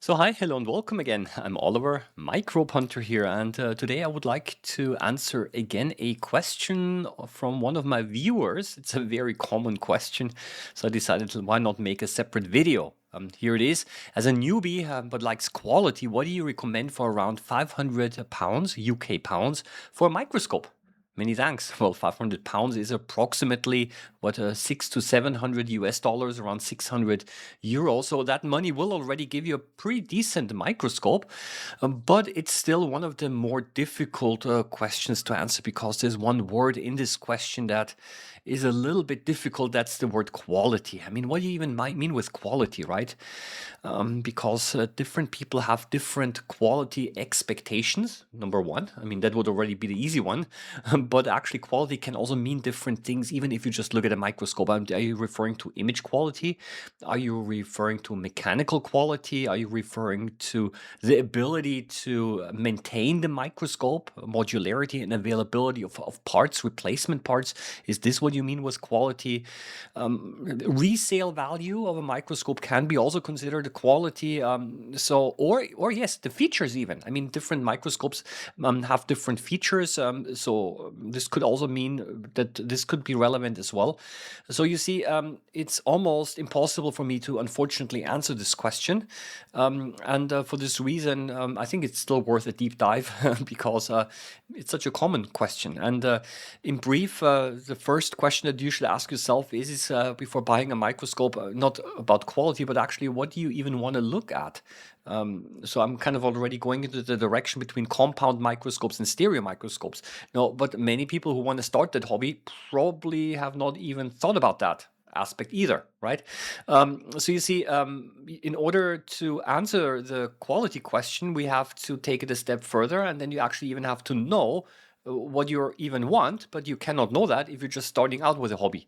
So hi, hello and welcome again. I'm Oliver, Microbehunter here, and today I would like to answer again a question from one of my viewers. It's a very common question, so I decided why not make a separate video. Here it is. As a newbie, but likes quality, what do you recommend for around 500 pounds, UK pounds, for a microscope? Many thanks. Well, 500 pounds is approximately what six to 700 US dollars, around 600 euros. So that money will already give you a pretty decent microscope, but it's still one of the more difficult questions to answer because there's one word in this question that is a little bit difficult. That's the word quality. I mean, what do you even might mean with quality, right? Because different people have different quality expectations. Number one, I mean, that would already be the easy one. But actually, quality can also mean different things, even if you just look at a microscope. Are you referring to image quality? Are you referring to mechanical quality? Are you referring to the ability to maintain the microscope, modularity and availability of parts, replacement parts? Is this what you mean with quality? Resale value of a microscope can be also considered a quality. Or yes, the features even. I mean, different microscopes have different features. So this could also mean that this could be relevant as well. So you see, it's almost impossible for me to unfortunately answer this question. And for this reason, I think it's still worth a deep dive because it's such a common question. And in brief, the first question that you should ask yourself is before buying a microscope, not about quality, but actually what do you even want to look at? So I'm kind of already going into the direction between compound microscopes and stereo microscopes. No, but many people who want to start that hobby probably have not even thought about that aspect either, right? So you see, in order to answer the quality question, we have to take it a step further, and then you actually even have to know what you even want, but you cannot know that if you're just starting out with a hobby.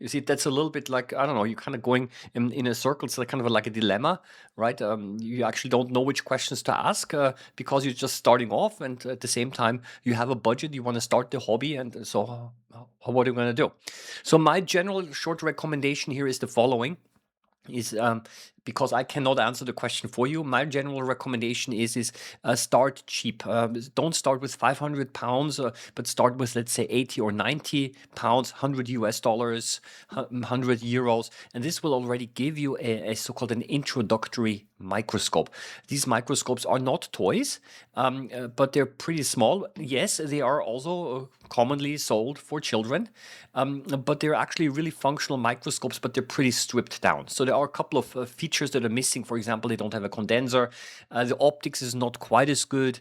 You see, that's a little bit like, I don't know, you're kind of going in a circle. It's like kind of like a dilemma, right? You actually don't know which questions to ask because you're just starting off. And at the same time, you have a budget, you want to start the hobby. And so, what are you going to do? So, my general short recommendation here is the following is because I cannot answer the question for you. My general recommendation is start cheap. Don't start with 500 pounds, but start with, let's say, 80 or 90 pounds, 100 US dollars, 100 euros, and this will already give you a so-called an introductory microscope. These microscopes are not toys, but they're pretty small. Yes, they are also commonly sold for children, but they're actually really functional microscopes, but they're pretty stripped down. So there are a couple of features that are missing. For example, they don't have a condenser. The optics is not quite as good.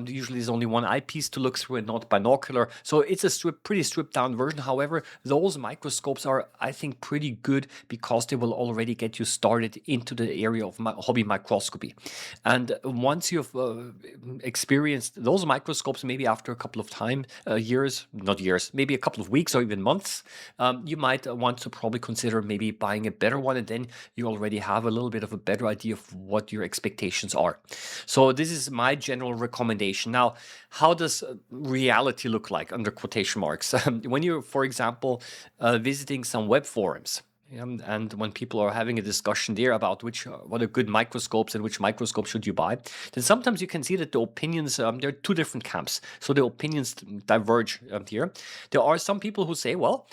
Usually there's only one eyepiece to look through and not binocular. So it's a pretty stripped down version. However, those microscopes are, I think, pretty good because they will already get you started into the area of hobby microscopy. And once you've experienced those microscopes, maybe after a couple of years, not years, maybe a couple of weeks or even months, you might want to probably consider maybe buying a better one, and then you already have a little bit of a better idea of what your expectations are. So this is my general recommendation. Now, how does reality look like under quotation marks? When you're, for example, visiting some web forums, and when people are having a discussion there about what are good microscopes and which microscope should you buy, then sometimes you can see that the opinions, there are two different camps. So the opinions diverge here. There are some people who say, well,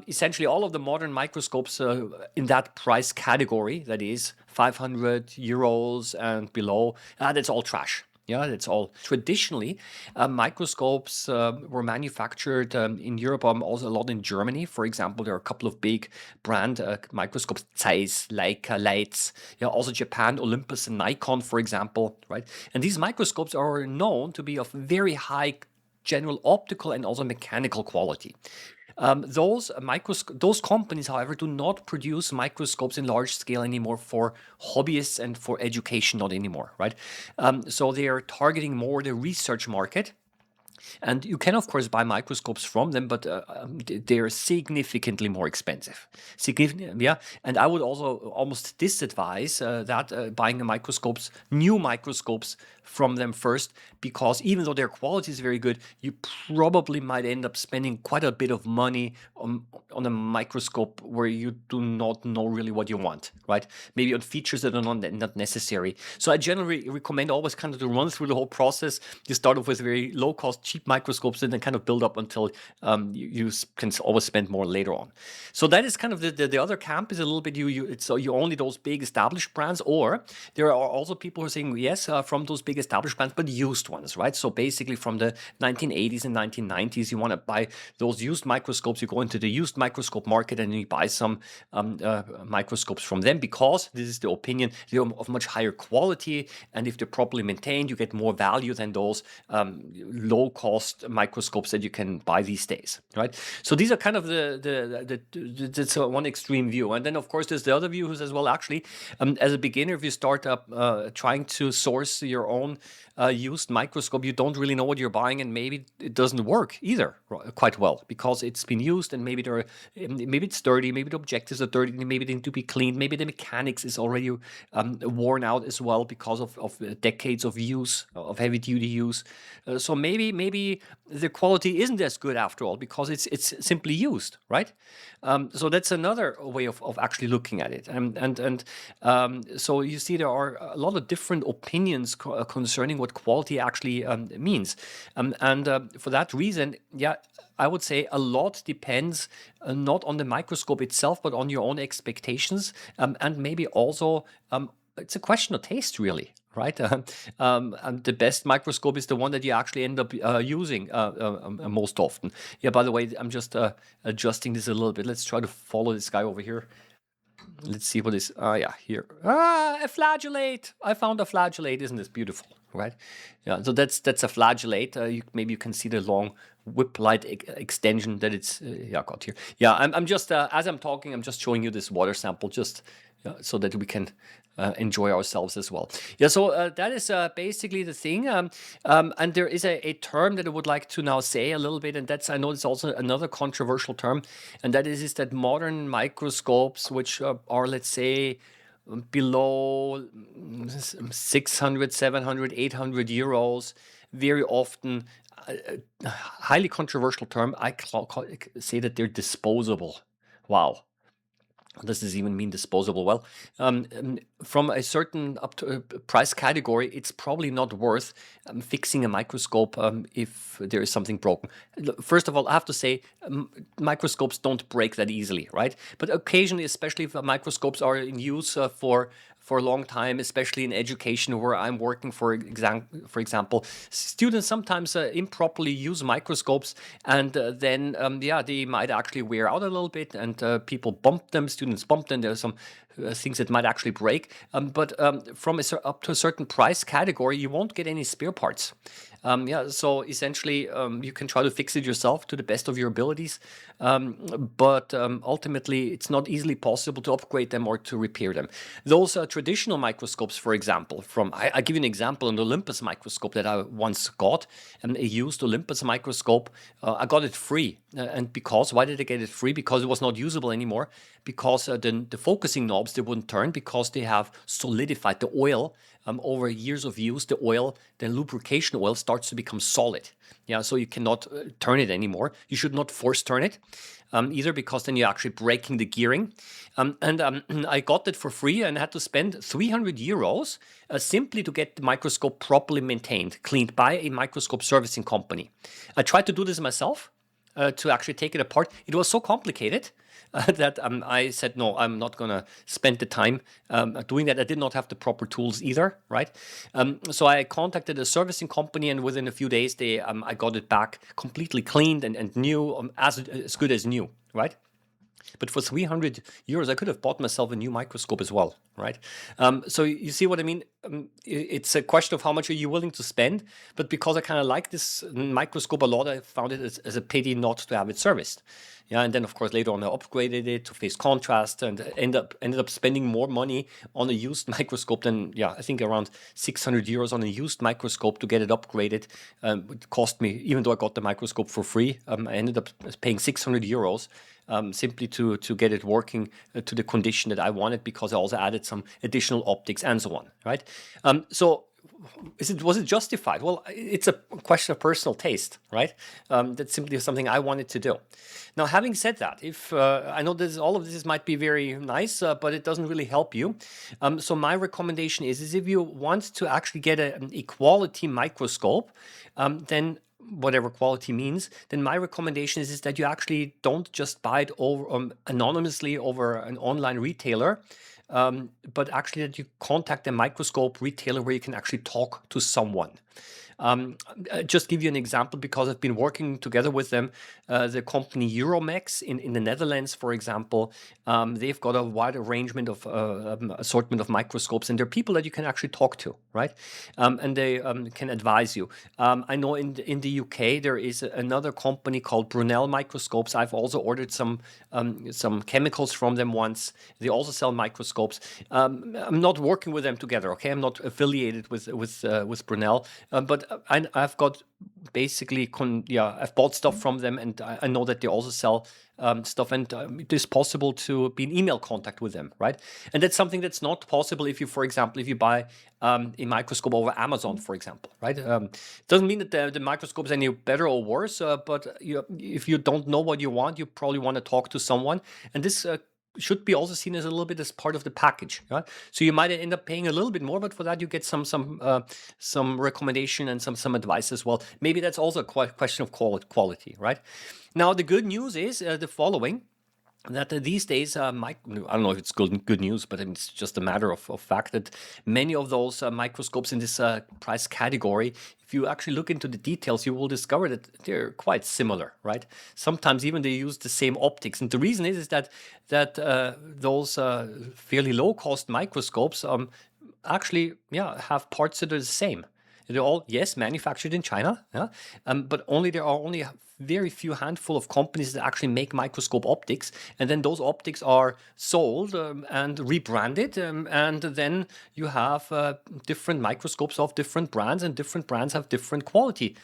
essentially all of the modern microscopes in that price category, that is 500 euros and below, that's all trash. Yeah, that's all. Traditionally, microscopes were manufactured in Europe, also a lot in Germany. For example, there are a couple of big brand microscopes, Zeiss, Leica, Leitz. Yeah, also Japan, Olympus and Nikon, for example, right? And these microscopes are known to be of very high general optical and also mechanical quality. Those companies, however, do not produce microscopes in large scale anymore for hobbyists and for education, not anymore, right? So they are targeting more the research market. And you can, of course, buy microscopes from them, but they're significantly more expensive. Significant, yeah. And I would also almost disadvise that buying new microscopes from them first, because even though their quality is very good, you probably might end up spending quite a bit of money on a microscope where you do not know really what you want, right? Maybe on features that are not necessary. So I generally recommend always kind of to run through the whole process. You start off with very low cost, cheap microscopes, and then kind of build up until you can always spend more later on. So that is kind of the other camp is a little bit you only those big established brands, or there are also people who are saying yes from those big established brands, but used ones, right? So basically from the 1980s and 1990s, you want to buy those used microscopes. You go into the used microscope market and you buy some microscopes from them, because this is the opinion, they're of much higher quality, and if they're properly maintained, you get more value than those low cost microscopes that you can buy these days, right? So these are kind of that's one extreme view. And then of course there's the other view who says, well, actually, as a beginner, if you start up trying to source your own used microscope, you don't really know what you're buying, and maybe it doesn't work either quite well, because it's been used, and maybe it's dirty, maybe the objectives are dirty, maybe they need to be cleaned, maybe the mechanics is already worn out as well because of decades of use, of heavy duty use. So maybe the quality isn't as good after all, because it's simply used, right? So that's another way of actually looking at it. So you see there are a lot of different opinions concerning what quality actually means. For that reason, yeah, I would say a lot depends not on the microscope itself, but on your own expectations. And maybe also it's a question of taste, really, right? And the best microscope is the one that you actually end up using most often. Yeah, by the way, I'm just adjusting this a little bit. Let's try to follow this guy over here. Let's see what is. Yeah, here. A flagellate. I found a flagellate. Isn't this beautiful, right? Yeah. So that's a flagellate. Maybe you can see the long whip-like extension that it's got here. Yeah. I'm just as I'm talking, I'm just showing you this water sample, just so that we can enjoy ourselves as well. Yeah, so that is basically the thing. And there is a term that I would like to now say a little bit, and I know it's also another controversial term, and that is that modern microscopes, which are, let's say, below 600, 700, 800 euros, very often, highly controversial term, say that they're disposable. Wow. What does this even mean, disposable? Well, from a certain up to price category, it's probably not worth fixing a microscope if there is something broken. First of all, I have to say, microscopes don't break that easily, right? But occasionally, especially if microscopes are in use for a long time, especially in education where I'm working, for example, students sometimes improperly use microscopes, and then they might actually wear out a little bit, and people bump them, students bump them. There are some things that might actually break, but from up to a certain price category, you won't get any spare parts. So essentially, you can try to fix it yourself to the best of your abilities, but ultimately, it's not easily possible to upgrade them or to repair them. Those traditional microscopes, for example, I give you an example, an Olympus microscope that I once got, a used Olympus microscope. I got it free, and why did I get it free? Because it was not usable anymore, because the focusing knobs, they wouldn't turn, because they have solidified the oil. Over years of use, the lubrication oil starts to become solid. Yeah, so you cannot turn it anymore. You should not force turn it either, because then you're actually breaking the gearing. I got it for free and had to spend 300 euros simply to get the microscope properly maintained, cleaned by a microscope servicing company. I tried to do this myself, to actually take it apart. It was so complicated that I said, no, I'm not going to spend the time doing that. I did not have the proper tools either, right? So I contacted a servicing company, and within a few days, I got it back completely cleaned and new, as good as new, right? But for 300 euros, I could have bought myself a new microscope as well, right? So you see what I mean? It's a question of how much are you willing to spend. But because I kind of like this microscope a lot, I found it as a pity not to have it serviced. Yeah, and then of course later on I upgraded it to phase contrast and ended up spending more money on a used microscope than, yeah, I think around 600 euros on a used microscope to get it upgraded. It cost me, even though I got the microscope for free, I ended up paying 600 euros simply to get it working to the condition that I wanted, because I also added some additional optics and so on, right? So was it justified? Well, it's a question of personal taste, right? That's simply something I wanted to do. Now, having said that, if I know this, all of this might be very nice, but it doesn't really help you. So my recommendation is if you want to actually get an equality microscope, then whatever quality means, then my recommendation is that you actually don't just buy it over anonymously over an online retailer, but actually that you contact a microscope retailer where you can actually talk to someone. Just give you an example, because I've been working together with them. The company Euromex in the Netherlands, for example, they've got a wide arrangement of assortment of microscopes, and there are people that you can actually talk to, right? And they can advise you. I know in the UK there is another company called Brunel Microscopes. I've also ordered some chemicals from them once. They also sell microscopes. I'm not working with them together. Okay, I'm not affiliated with Brunel, but I've got basically, I've bought stuff from them, and I know that they also sell stuff, and it is possible to be in email contact with them, right? And that's something that's not possible if you, for example, if you buy a microscope over Amazon, for example, right? Doesn't mean that the microscope is any better or worse, but if you don't know what you want, you probably want to talk to someone, and this should be also seen as a little bit as part of the package, right? So you might end up paying a little bit more, but for that you get some recommendation and some advice as well. Maybe that's also a question of quality, right? Now the good news is the following. That these days, I don't know if it's good news, but it's just a matter of fact that many of those microscopes in this price category, if you actually look into the details, you will discover that they're quite similar, right? Sometimes even they use the same optics, and the reason is that those fairly low-cost microscopes actually, have parts that are the same. They're all, yes, manufactured in China, yeah, but there are only a very few handful of companies that actually make microscope optics, and then those optics are sold and rebranded, and then you have different microscopes of different brands, and different brands have different quality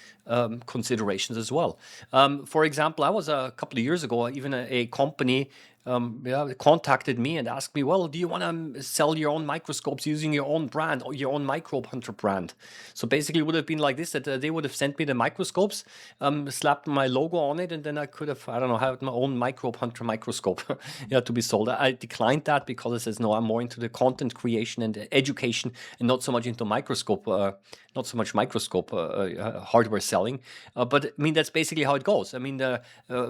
considerations as well. For example, I was a couple of years ago, even a company contacted me and asked me, well, do you want to sell your own microscopes using your own brand or your own Microbehunter brand? So basically it would have been like this, that they would have sent me the microscopes, slapped my logo on it, and then I could have, I don't know, had my own Microbehunter microscope to be sold. I declined that because it says, no, I'm more into the content creation and education and not so much into microscope, not so much microscope hardware selling. But I mean, that's basically how it goes. I mean, a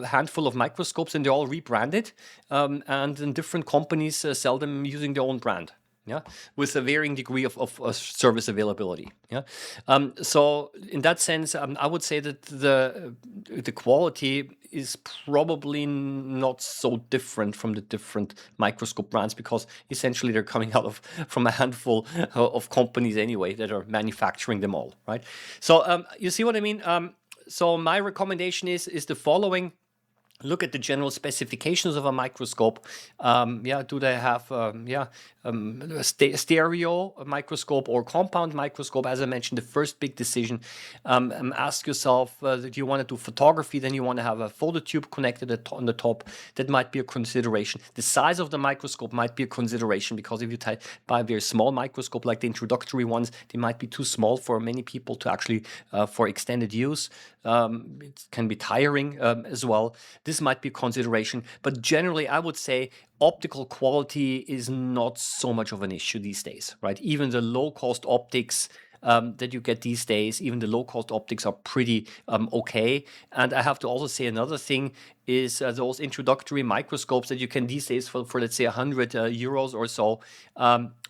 handful of microscopes, and they're all rebranded. And then different companies sell them using their own brand, yeah, with a varying degree of service availability, yeah. So in that sense, I would say that the quality is probably not so different from the different microscope brands, because essentially they're coming out from a handful of companies anyway that are manufacturing them all, right? So you see what I mean? So my recommendation is the following. Look at the general specifications of a microscope. Do they have stereo microscope or compound microscope? As I mentioned, the first big decision. Ask yourself, do you want to do photography? Then you want to have a phototube connected on the top. That might be a consideration. The size of the microscope might be a consideration, because if you buy a very small microscope like the introductory ones, they might be too small for many people to actually for extended use. It can be tiring as well. This might be a consideration, but generally I would say optical quality is not so much of an issue these days, right? Even the low-cost optics that you get these days, even the low-cost optics are pretty okay. And I have to also say another thing is those introductory microscopes that you can these days for let's say 100 euros or so.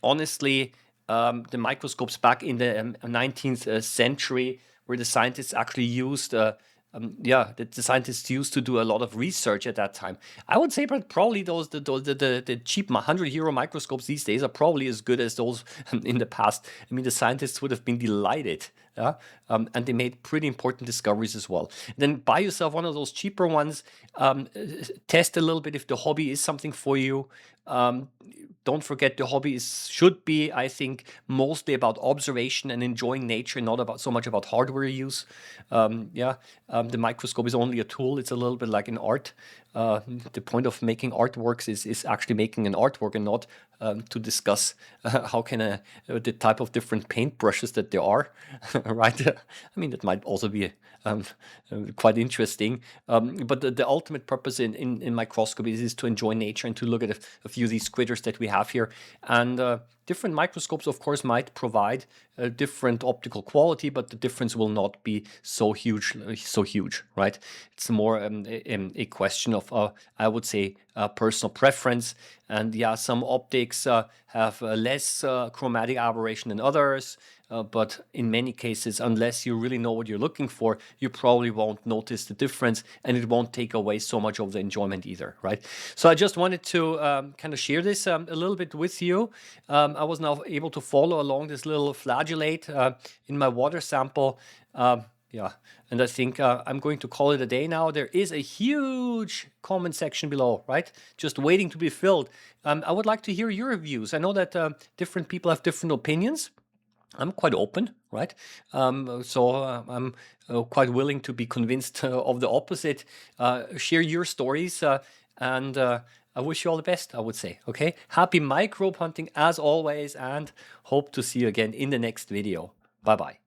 Honestly, the microscopes back in the 19th century, where the scientists actually used yeah, that the scientists used to do a lot of research at that time. I would say, but probably the cheap 100 euro microscopes these days are probably as good as those in the past. I mean, the scientists would have been delighted. Yeah, and they made pretty important discoveries as well. Then buy yourself one of those cheaper ones. Test a little bit if the hobby is something for you. Um, don't forget the hobby should be, I think, mostly about observation and enjoying nature, not about so much about hardware use. Yeah, the microscope is only a tool. It's a little bit like in art. The point of making artworks is actually making an artwork and not to discuss how can the type of different paintbrushes that there are, right? I mean, that might also be um, quite interesting. But the ultimate purpose in microscopy is to enjoy nature and to look at a few of these critters that we have here. And different microscopes, of course, might provide a different optical quality, but the difference will not be so huge, right? It's more a question of, I would say, personal preference. And yeah, some optics have less chromatic aberration than others. But in many cases, unless you really know what you're looking for, you probably won't notice the difference, and it won't take away so much of the enjoyment either, right? So I just wanted to kind of share this a little bit with you. I was now able to follow along this little flagellate in my water sample. Yeah, and I think I'm going to call it a day now. There is a huge comment section below, right? Just waiting to be filled. I would like to hear your views. I know that different people have different opinions. I'm quite open, right? I'm quite willing to be convinced of the opposite. Share your stories, and I wish you all the best, I would say. Okay, happy microbe hunting as always, and hope to see you again in the next video. Bye bye.